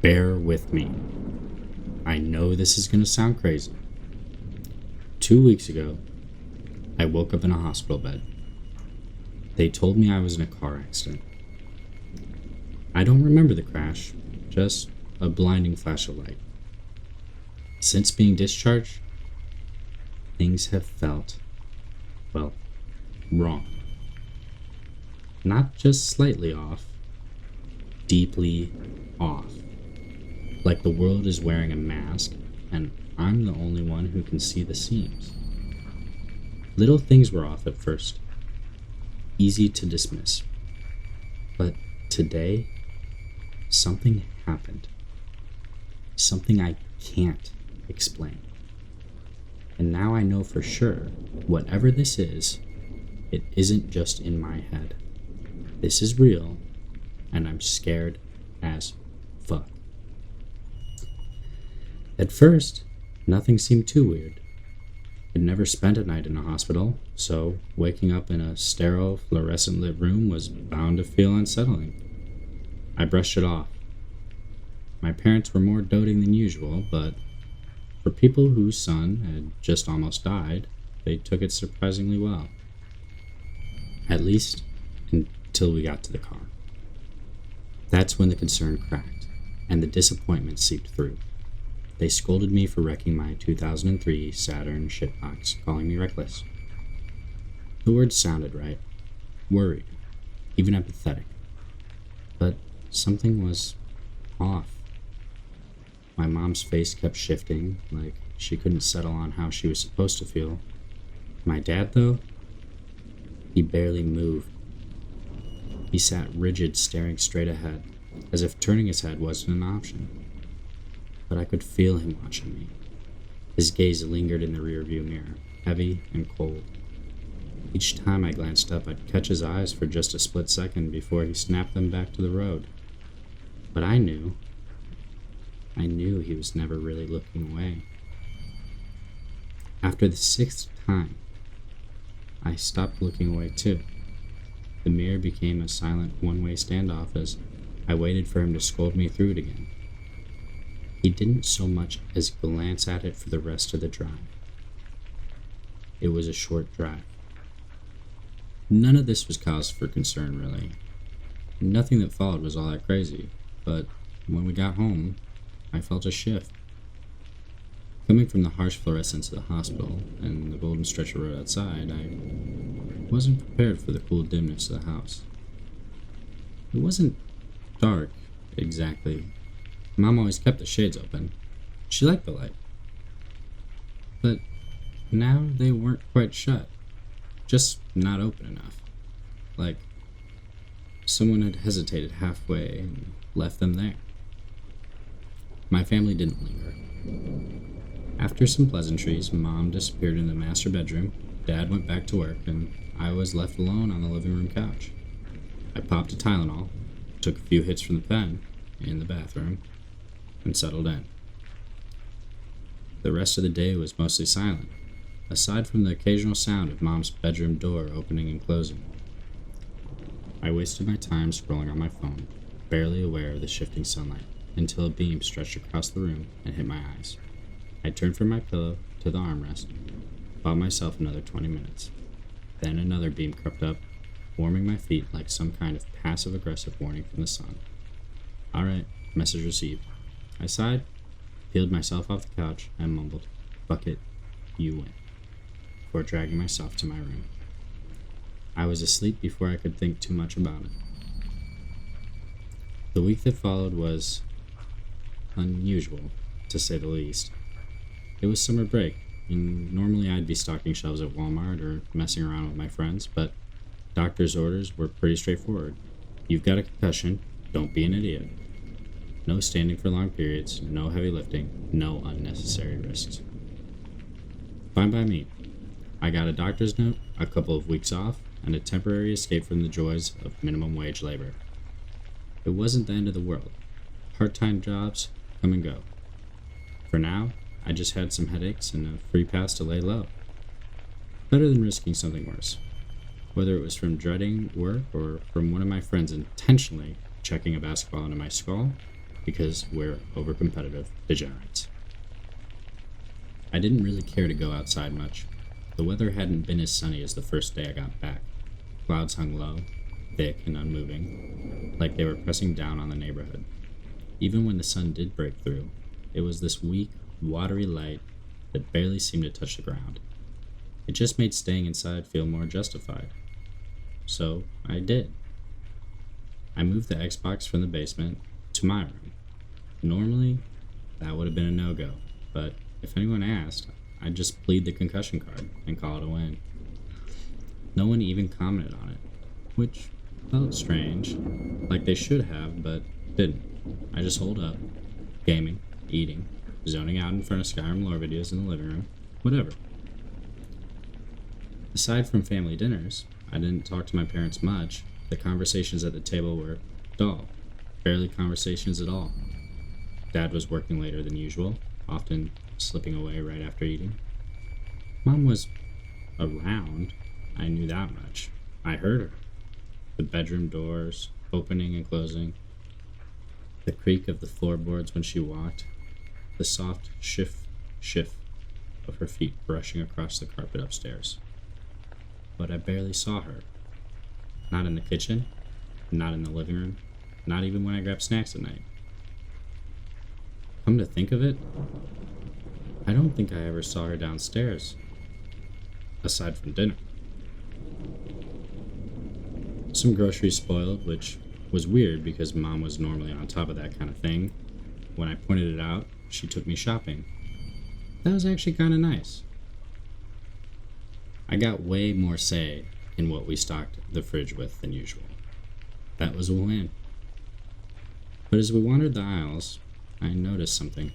Bear with me. I know this is going to sound crazy. 2 weeks ago, I woke up in a hospital bed. They told me I was in a car accident. I don't remember the crash, just a blinding flash of light. Since being discharged, things have felt, well, wrong. Not just slightly off, deeply off. Like the world is wearing a mask, and I'm the only one who can see the seams. Little things were off at first, easy to dismiss. But today, something happened. Something I can't explain. And now I know for sure, whatever this is, it isn't just in my head. This is real, and I'm scared as fuck. At first, nothing seemed too weird. I'd never spent a night in a hospital, so waking up in a sterile, fluorescent lit room was bound to feel unsettling. I brushed it off. My parents were more doting than usual, but for people whose son had just almost died, they took it surprisingly well. At least until we got to the car. That's when the concern cracked, and the disappointment seeped through. They scolded me for wrecking my 2003 Saturn shitbox, calling me reckless. The words sounded right. Worried. Even empathetic. But something was off. My mom's face kept shifting, like she couldn't settle on how she was supposed to feel. My dad, though, he barely moved. He sat rigid, staring straight ahead, as if turning his head wasn't an option. But I could feel him watching me. His gaze lingered in the rearview mirror, heavy and cold. Each time I glanced up, I'd catch his eyes for just a split second before he snapped them back to the road. But I knew he was never really looking away. After the 6th time, I stopped looking away too. The mirror became a silent one-way standoff as I waited for him to scold me through it again. He didn't so much as glance at it for the rest of the drive. It was a short drive. None of this was cause for concern, really. Nothing that followed was all that crazy, but when we got home, I felt a shift. Coming from the harsh fluorescence of the hospital and the golden stretch of road outside, I wasn't prepared for the cool dimness of the house. It wasn't dark, exactly. Mom always kept the shades open. She liked the light. But now they weren't quite shut. Just not open enough. Like someone had hesitated halfway and left them there. My family didn't linger. After some pleasantries, Mom disappeared in the master bedroom, Dad went back to work, and I was left alone on the living room couch. I popped a Tylenol, took a few hits from the pen in the bathroom, and settled in. The rest of the day was mostly silent, aside from the occasional sound of Mom's bedroom door opening and closing. I wasted my time scrolling on my phone, barely aware of the shifting sunlight, until a beam stretched across the room and hit my eyes. I turned from my pillow to the armrest, bought myself another 20 minutes. Then another beam crept up, warming my feet like some kind of passive-aggressive warning from the sun. Alright, message received. I sighed, peeled myself off the couch, and mumbled, "Fuck it, you win," before dragging myself to my room. I was asleep before I could think too much about it. The week that followed was unusual, to say the least. It was summer break, and normally I'd be stocking shelves at Walmart or messing around with my friends, but doctor's orders were pretty straightforward. You've got a concussion, don't be an idiot. No standing for long periods, no heavy lifting, no unnecessary risks. Fine by me. I got a doctor's note, a couple of weeks off, and a temporary escape from the joys of minimum wage labor. It wasn't the end of the world. Part-time jobs come and go. For now, I just had some headaches and a free pass to lay low. Better than risking something worse. Whether it was from dreading work or from one of my friends intentionally checking a basketball into my skull because we're overcompetitive degenerates. I didn't really care to go outside much. The weather hadn't been as sunny as the first day I got back. Clouds hung low, thick and unmoving, like they were pressing down on the neighborhood. Even when the sun did break through, it was this weak, watery light that barely seemed to touch the ground. It just made staying inside feel more justified. So I did. I moved the Xbox from the basement to my room. Normally, that would have been a no-go, but if anyone asked, I'd just plead the concussion card and call it a win. No one even commented on it, which felt strange, like they should have, but didn't. I just holed up, gaming, eating, zoning out in front of Skyrim lore videos in the living room, whatever. Aside from family dinners, I didn't talk to my parents much. The conversations at the table were dull, barely conversations at all. Dad was working later than usual, often slipping away right after eating. Mom was around, I knew that much. I heard her. The bedroom doors opening and closing, the creak of the floorboards when she walked, the soft shift of her feet brushing across the carpet upstairs. But I barely saw her. Not in the kitchen, not in the living room, not even when I grabbed snacks at night. Come to think of it, I don't think I ever saw her downstairs, aside from dinner. Some groceries spoiled, which was weird because Mom was normally on top of that kind of thing. When I pointed it out, she took me shopping. That was actually kind of nice. I got way more say in what we stocked the fridge with than usual. That was a win. But as we wandered the aisles, I noticed something.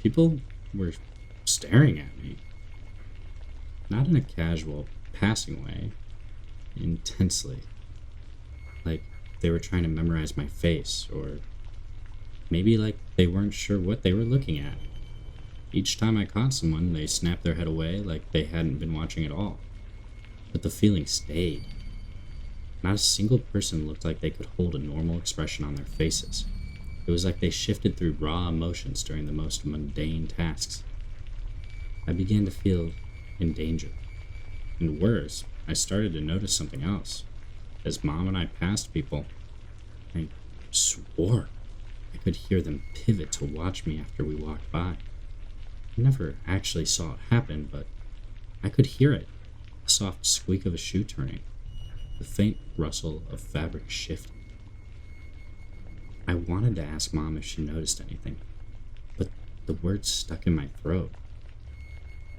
People were staring at me. Not in a casual, passing way. Intensely. Like they were trying to memorize my face, or maybe like they weren't sure what they were looking at. Each time I caught someone, they snapped their head away like they hadn't been watching at all. But the feeling stayed. Not a single person looked like they could hold a normal expression on their faces. It was like they shifted through raw emotions during the most mundane tasks. I began to feel in danger. And worse, I started to notice something else. As Mom and I passed people, I swore I could hear them pivot to watch me after we walked by. I never actually saw it happen, but I could hear it. The soft squeak of a shoe turning, the faint rustle of fabric shifting. I wanted to ask Mom if she noticed anything, but the words stuck in my throat.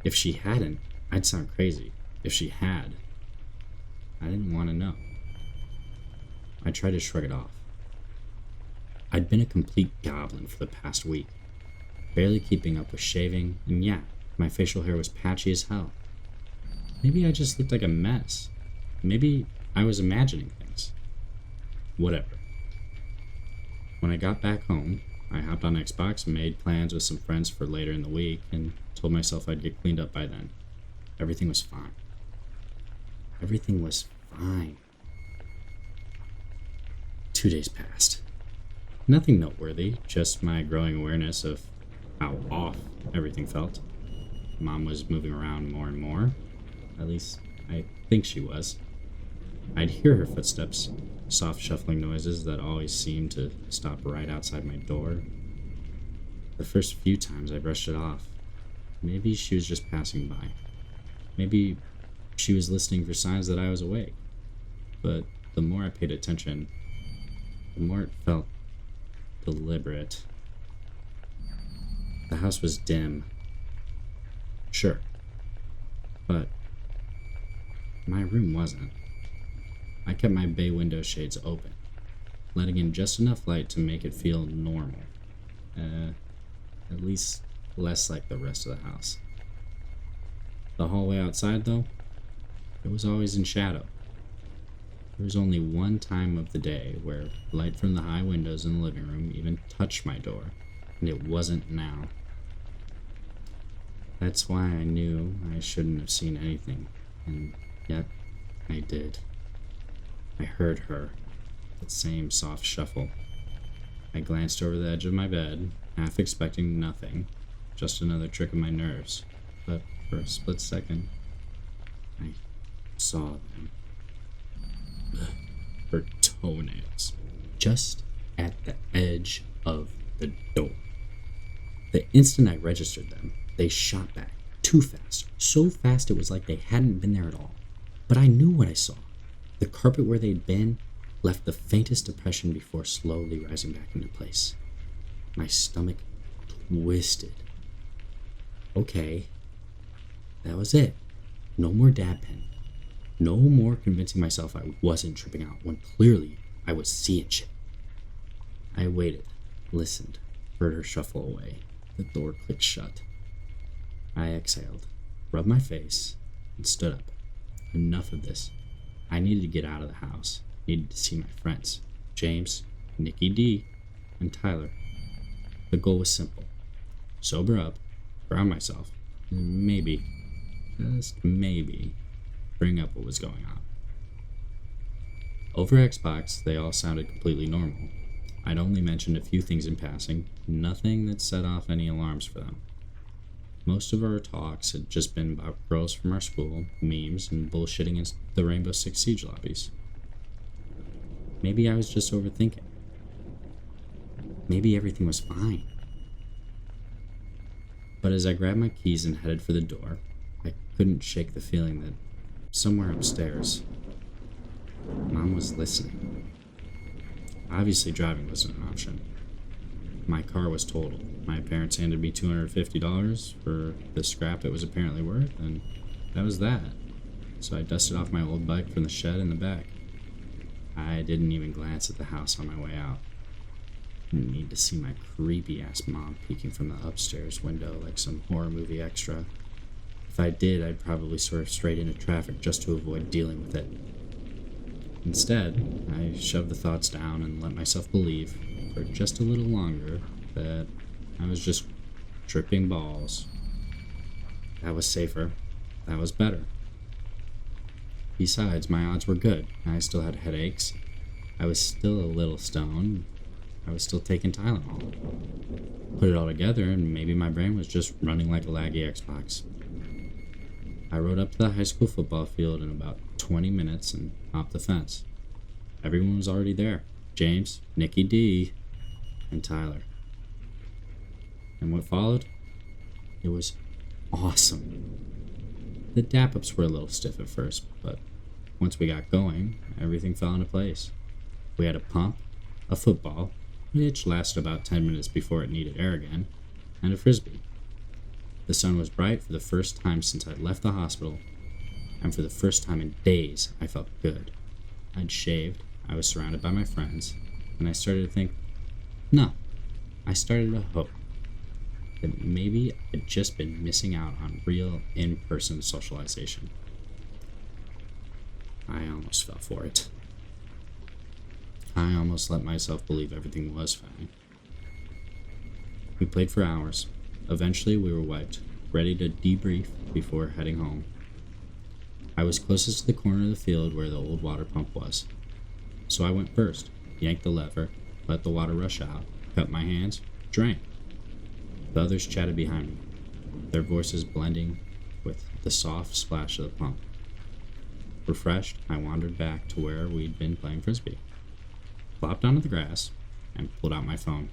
If she hadn't, I'd sound crazy. If she had, I didn't want to know. I tried to shrug it off. I'd been a complete goblin for the past week, barely keeping up with shaving, and yeah, my facial hair was patchy as hell. Maybe I just looked like a mess. Maybe I was imagining things. Whatever. When I got back home, I hopped on Xbox and made plans with some friends for later in the week and told myself I'd get cleaned up by then. Everything was fine. Everything was fine. 2 days passed. Nothing noteworthy, just my growing awareness of how off everything felt. Mom was moving around more and more. At least, I think she was. I'd hear her footsteps, soft shuffling noises that always seemed to stop right outside my door. The first few times I brushed it off. Maybe she was just passing by. Maybe she was listening for signs that I was awake. But the more I paid attention, the more it felt deliberate. The house was dim. Sure. But my room wasn't. I kept my bay window shades open, letting in just enough light to make it feel normal. At least less like the rest of the house. The hallway outside, though, it was always in shadow. There was only one time of the day where light from the high windows in the living room even touched my door, and it wasn't now. That's why I knew I shouldn't have seen anything, and yet I did. I heard her. that same soft shuffle. I glanced over the edge of my bed, half expecting nothing, just another trick of my nerves. But for a split second, I saw them. Her toenails. Just at the edge of the door. The instant I registered them, they shot back, too fast. So fast it was like they hadn't been there at all. But I knew what I saw. The carpet where they'd been left the faintest depression before slowly rising back into place. My stomach twisted. Okay, that was it. No more dab pen. No more convincing myself I wasn't tripping out when clearly I was seeing shit. I waited, listened, heard her shuffle away. The door clicked shut. I exhaled, rubbed my face, and stood up. Enough of this. I needed to get out of the house. Needed to see my friends. James, Nikki D, and Tyler. The goal was simple. Sober up, ground myself, and maybe, just maybe, bring up what was going on. Over Xbox, they all sounded completely normal. I'd only mentioned a few things in passing, nothing that set off any alarms for them. Most of our talks had just been about girls from our school, memes, and bullshitting in the Rainbow Six Siege lobbies. Maybe I was just overthinking. Maybe everything was fine. But as I grabbed my keys and headed for the door, I couldn't shake the feeling that somewhere upstairs, Mom was listening. Obviously, driving wasn't an option. My car was totaled. My parents handed me $250 for the scrap it was apparently worth, and that was that. So I dusted off my old bike from the shed in the back. I didn't even glance at the house on my way out. Didn't need to see my creepy-ass mom peeking from the upstairs window like some horror movie extra. If I did, I'd probably swerve straight into traffic just to avoid dealing with it. Instead, I shoved the thoughts down and let myself believe, for just a little longer, that I was just tripping balls. That was safer. That was better. Besides, my odds were good. I still had headaches. I was still a little stoned. I was still taking Tylenol. Put it all together, and maybe my brain was just running like a laggy Xbox. I rode up to the high school football field in about 20 minutes and hopped the fence. Everyone was already there. James, Nikki D, and Tyler. And what followed? It was awesome. The dap-ups were a little stiff at first, but once we got going, everything fell into place. We had a pump, a football, which lasted about 10 minutes before it needed air again, and a frisbee. The sun was bright for the first time since I'd left the hospital, and for the first time in days, I felt good. I'd shaved, I was surrounded by my friends, and I started to think, no, I started to hope that maybe I'd just been missing out on real in-person socialization. I almost fell for it. I almost let myself believe everything was fine. We played for hours. Eventually we were wiped, ready to debrief before heading home. I was closest to the corner of the field where the old water pump was. So I went first, yanked the lever, let the water rush out, cut my hands, drank. The others chatted behind me, their voices blending with the soft splash of the pump. Refreshed, I wandered back to where we'd been playing frisbee, flopped onto the grass, and pulled out my phone.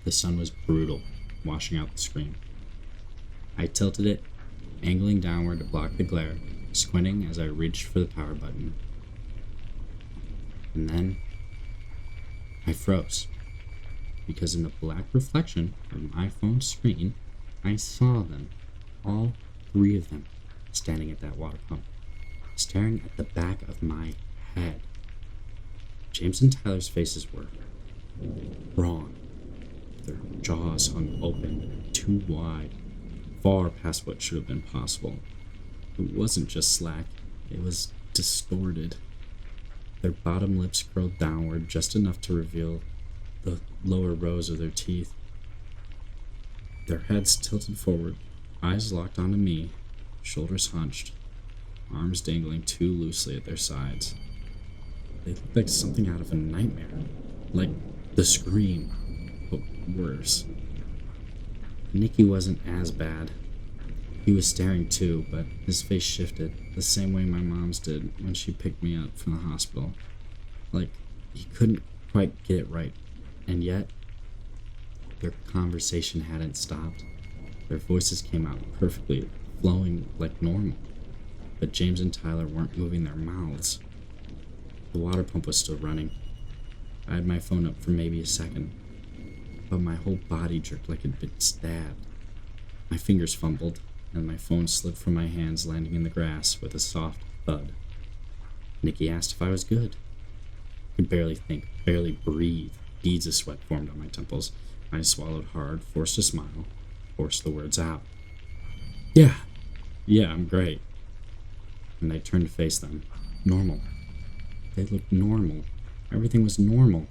The sun was brutal, washing out the screen. I tilted it, angling downward to block the glare, squinting as I reached for the power button. And then I froze, because in the black reflection of my phone's screen, I saw them, all three of them, standing at that water pump, staring at the back of my head. James and Tyler's faces were wrong. Their jaws hung open, too wide, far past what should have been possible. It wasn't just slack, it was distorted. Their bottom lips curled downward just enough to reveal the lower rows of their teeth. Their heads tilted forward, eyes locked onto me, shoulders hunched, arms dangling too loosely at their sides. They looked like something out of a nightmare. Like The Scream, but worse. Nicky wasn't as bad. He was staring too, but his face shifted, the same way my mom's did when she picked me up from the hospital. Like, he couldn't quite get it right. And yet, their conversation hadn't stopped. Their voices came out perfectly, flowing like normal. But James and Tyler weren't moving their mouths. The water pump was still running. I had my phone up for maybe a second, but my whole body jerked like it'd been stabbed. My fingers fumbled, and my phone slid from my hands, landing in the grass with a soft thud. Nicky asked if I was good. I could barely think, barely breathe. Beads of sweat formed on my temples. I swallowed hard, forced a smile, forced the words out. Yeah, I'm great. And I turned to face them. Normal. They looked normal. Everything was normal.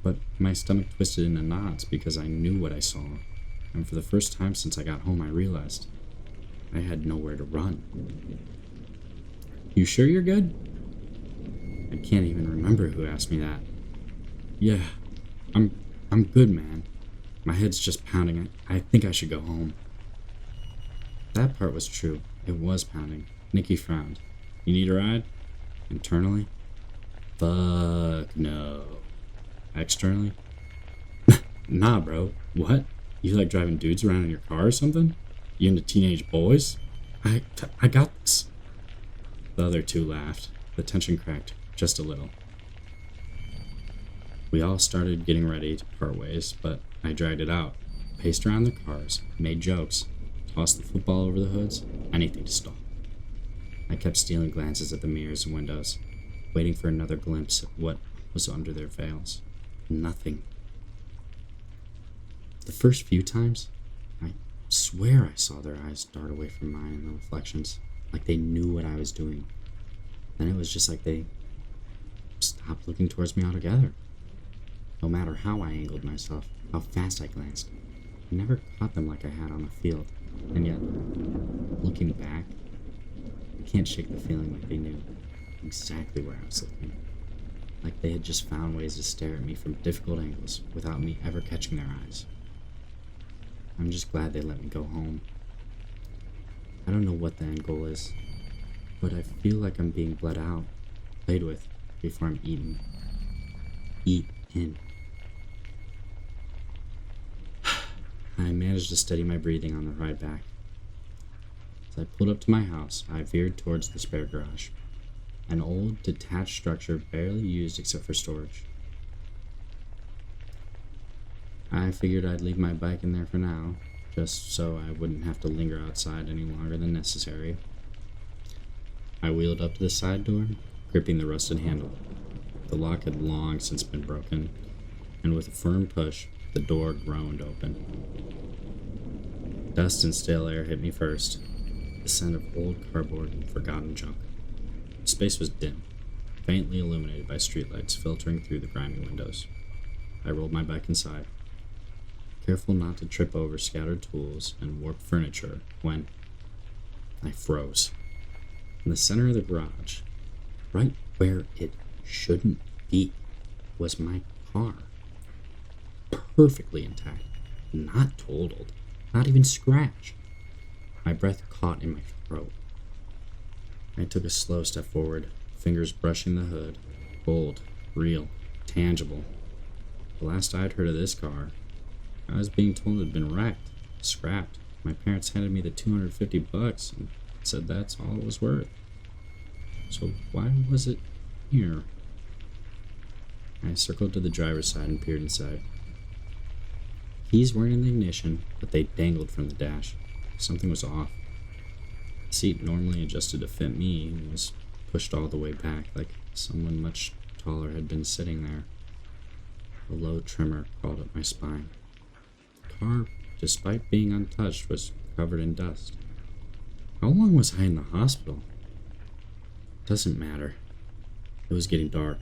But my stomach twisted into knots because I knew what I saw. And for the first time since I got home, I realized I had nowhere to run. You sure you're good? I can't even remember who asked me that. Yeah, I'm good, man. My head's just pounding. I think I should go home. That part was true. It was pounding. Nicky frowned. You need a ride? Internally? Fuck no. Externally? Nah, bro. What? You like driving dudes around in your car or something? You into teenage boys? I got this. The other two laughed. The tension cracked just a little. We all started getting ready to part ways, but I dragged it out, paced around the cars, made jokes, tossed the football over the hoods, anything to stall. I kept stealing glances at the mirrors and windows, waiting for another glimpse at what was under their veils. Nothing. The first few times, I swear I saw their eyes dart away from mine in the reflections, like they knew what I was doing. Then it was just like they stopped looking towards me altogether. No matter how I angled myself, how fast I glanced, I never caught them like I had on the field. And yet, looking back, I can't shake the feeling like they knew exactly where I was looking. Like they had just found ways to stare at me from difficult angles without me ever catching their eyes. I'm just glad they let me go home. I don't know what the end goal is, but I feel like I'm being bled out, played with, before I'm eaten. Eaten. I managed to steady my breathing on the ride back. As I pulled up to my house, I veered towards the spare garage, an old, detached structure barely used except for storage. I figured I'd leave my bike in there for now, just so I wouldn't have to linger outside any longer than necessary. I wheeled up to the side door, gripping the rusted handle. The lock had long since been broken, and with a firm push, the door groaned open. Dust and stale air hit me first, the scent of old cardboard and forgotten junk. The space was dim, faintly illuminated by streetlights filtering through the grimy windows. I rolled my bike inside, careful not to trip over scattered tools and warped furniture, when I froze. In the center of the garage, right where it shouldn't be, was my car. Perfectly intact, not totaled, not even scratched. My breath caught in my throat. I took a slow step forward, fingers brushing the hood. Bold, real, tangible. The last I'd heard of this car, I was being told it had been wrecked, scrapped. My parents handed me the $250 and said that's all it was worth. So why was it here? I circled to the driver's side and peered inside. Keys weren't in the ignition, but they dangled from the dash. Something was off. The seat, normally adjusted to fit me, was pushed all the way back, like someone much taller had been sitting there. A low tremor crawled up my spine. The car, despite being untouched, was covered in dust. How long was I in the hospital? Doesn't matter. It was getting dark.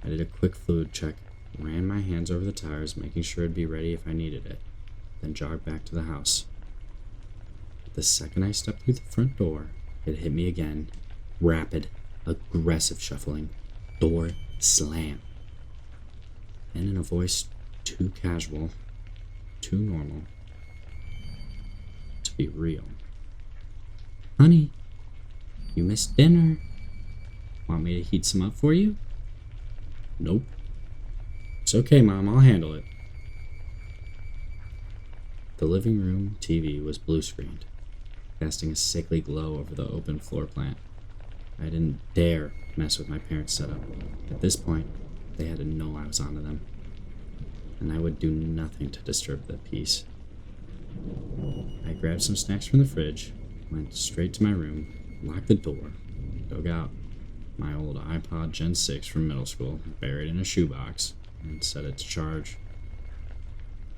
I did a quick fluid check, ran my hands over the tires, making sure it'd be ready if I needed it, then jogged back to the house. The second I stepped through the front door, it hit me again. Rapid. Aggressive shuffling. Door slam. And in a voice too casual, too normal, to be real. Honey, you missed dinner. Want me to heat some up for you? Nope. It's okay, Mom, I'll handle it. The living room TV was blue screened, casting a sickly glow over the open floor plan. I didn't dare mess with my parents' setup. At this point, they had to know I was onto them, and I would do nothing to disturb their peace. I grabbed some snacks from the fridge, went straight to my room, locked the door, dug out my old iPod Gen 6 from middle school, buried in a shoebox, and set it to charge.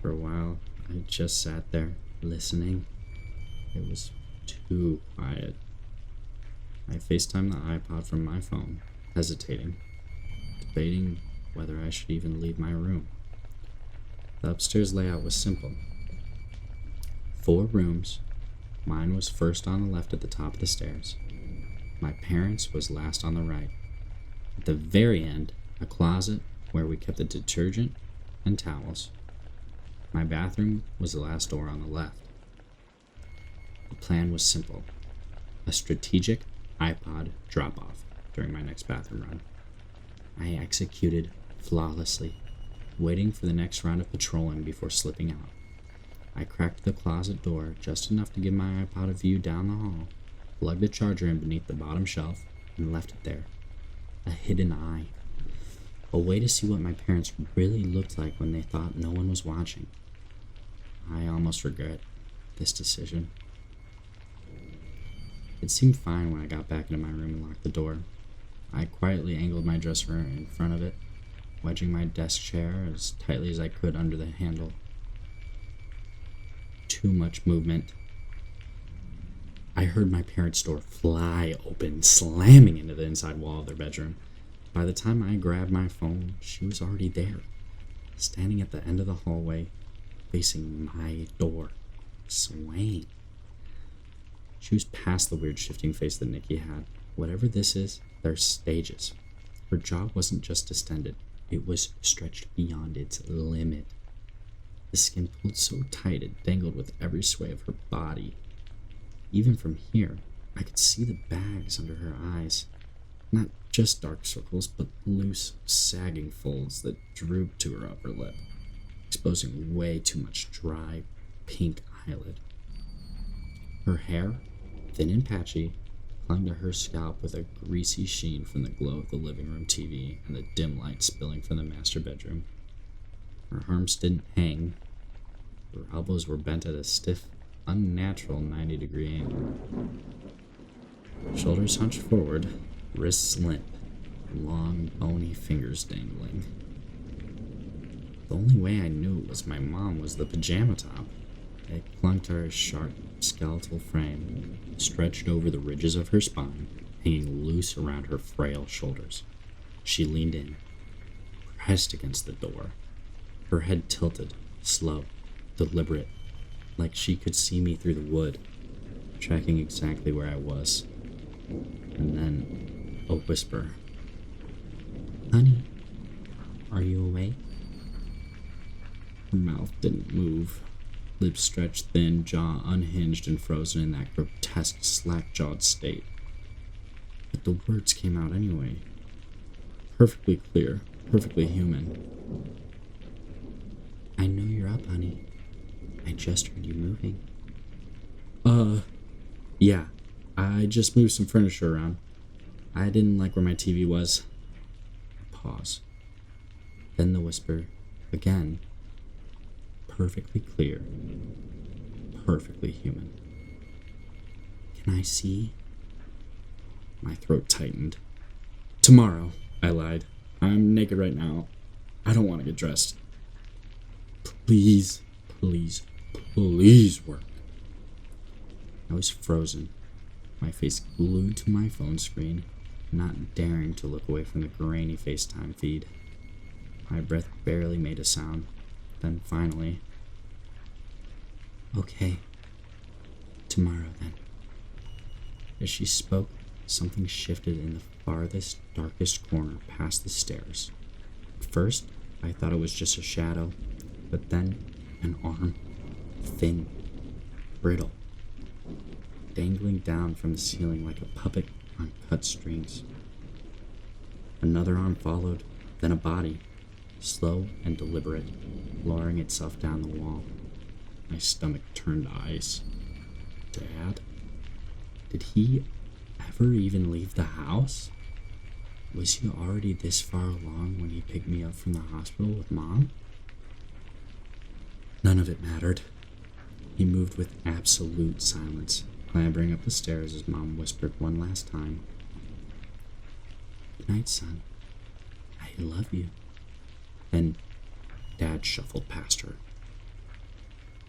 For a while, I just sat there, listening. It was too quiet. I FaceTimed the iPod from my phone, hesitating, debating whether I should even leave my room. The upstairs layout was simple. 4 rooms. Mine was first on the left at the top of the stairs. My parents' was last on the right. At the very end, a closet where we kept the detergent and towels. My bathroom was the last door on the left. The plan was simple. A strategic iPod drop-off during my next bathroom run. I executed flawlessly, waiting for the next round of patrolling before slipping out. I cracked the closet door just enough to give my iPod a view down the hall, plugged the charger in beneath the bottom shelf, and left it there. A hidden eye. A way to see what my parents really looked like when they thought no one was watching. I almost regret this decision. It seemed fine when I got back into my room and locked the door. I quietly angled my dresser in front of it, wedging my desk chair as tightly as I could under the handle. Too much movement. I heard my parents' door fly open, slamming into the inside wall of their bedroom. By the time I grabbed my phone, she was already there, standing at the end of the hallway, facing my door, swaying. She was past the weird shifting face that Nikki had. Whatever this is, there's stages. Her jaw wasn't just distended, it was stretched beyond its limit. The skin pulled so tight it dangled with every sway of her body. Even from here, I could see the bags under her eyes. Not just dark circles, but loose, sagging folds that drooped to her upper lip, exposing way too much dry, pink eyelid. Her hair, thin and patchy, clung to her scalp with a greasy sheen from the glow of the living room TV and the dim light spilling from the master bedroom. Her arms didn't hang. Her elbows were bent at a stiff, unnatural 90-degree angle. Shoulders hunched forward, wrists limp, long, bony fingers dangling. The only way I knew it was my mom was the pajama top. It clung to her sharp, skeletal frame, stretched over the ridges of her spine, hanging loose around her frail shoulders. She leaned in, pressed against the door, her head tilted, slow, deliberate, like she could see me through the wood, tracking exactly where I was. And then a whisper. "Honey, are you awake?" Her mouth didn't move. Lips stretched thin, jaw unhinged and frozen in that grotesque, slack-jawed state. But the words came out anyway. Perfectly clear, perfectly human. "I know you're up, honey. I just heard you moving." Yeah. I just moved some furniture around. I didn't like where my TV was." Pause. Then the whisper, again. Perfectly clear. Perfectly human. "Can I see?" My throat tightened. "Tomorrow," I lied. "I'm naked right now. I don't want to get dressed." "Please, please, please work." I was frozen, my face glued to my phone screen, not daring to look away from the grainy FaceTime feed. My breath barely made a sound. Then finally, "Okay, tomorrow then." As she spoke, something shifted in the farthest, darkest corner past the stairs. At first, I thought it was just a shadow, but then an arm, thin, brittle, dangling down from the ceiling like a puppet on cut strings. Another arm followed, then a body, slow and deliberate, lowering itself down the wall. My stomach turned to ice. Dad? Did he ever even leave the house? Was he already this far along when he picked me up from the hospital with Mom? None of it mattered. He moved with absolute silence, clambering up the stairs as Mom whispered one last time, "Good night, son. I love you." Then Dad shuffled past her.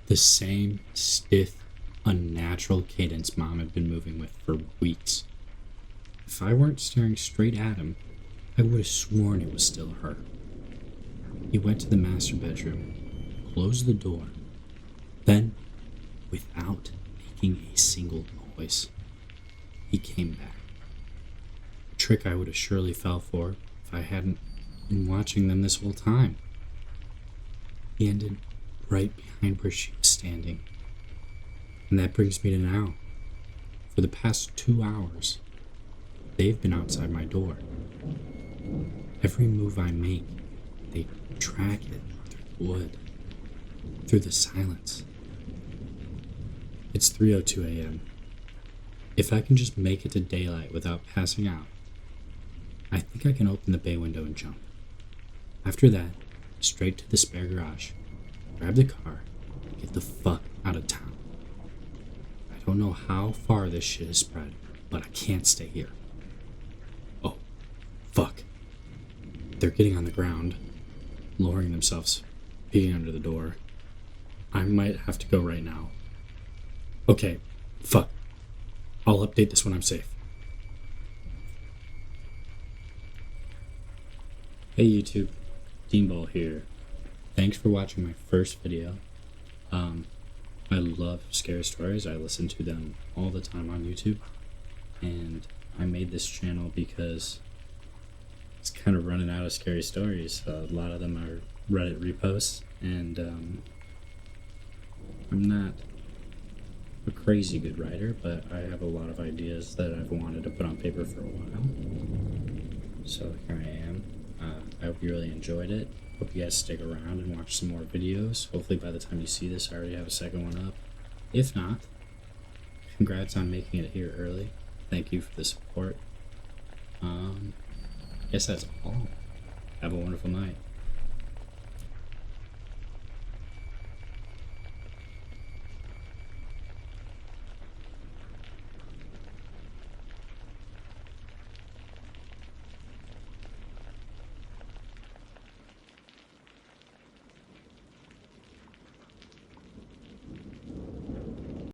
The same stiff, unnatural cadence Mom had been moving with for weeks. If I weren't staring straight at him, I would have sworn it was still her. He went to the master bedroom, closed the door, then, without making a single noise, he came back. A trick I would have surely fell for if I hadn't been watching them this whole time. He ended right behind where she was standing. And that brings me to now. For the past 2 hours, they've been outside my door. Every move I make, they track it through the wood, through the silence. It's 3:02 a.m. If I can just make it to daylight without passing out, I think I can open the bay window and jump. After that, straight to the spare garage, grab the car, and get the fuck out of town. I don't know how far this shit has spread, but I can't stay here. Oh, fuck. They're getting on the ground, lowering themselves, peeking under the door. I might have to go right now. Okay, fuck. I'll update this when I'm safe. Hey YouTube, Deanball here. Thanks for watching my first video. I love scary stories. I listen to them all the time on YouTube. And I made this channel because it's kind of running out of scary stories. A lot of them are Reddit reposts, and I'm not a crazy good writer, but I have a lot of ideas that I've wanted to put on paper for a while. So here I am. I hope you really enjoyed it. Hope you guys stick around and watch some more videos. Hopefully by the time you see this, I already have a second one up. If not, congrats on making it here early. Thank you for the support. I guess that's all. Have a wonderful night.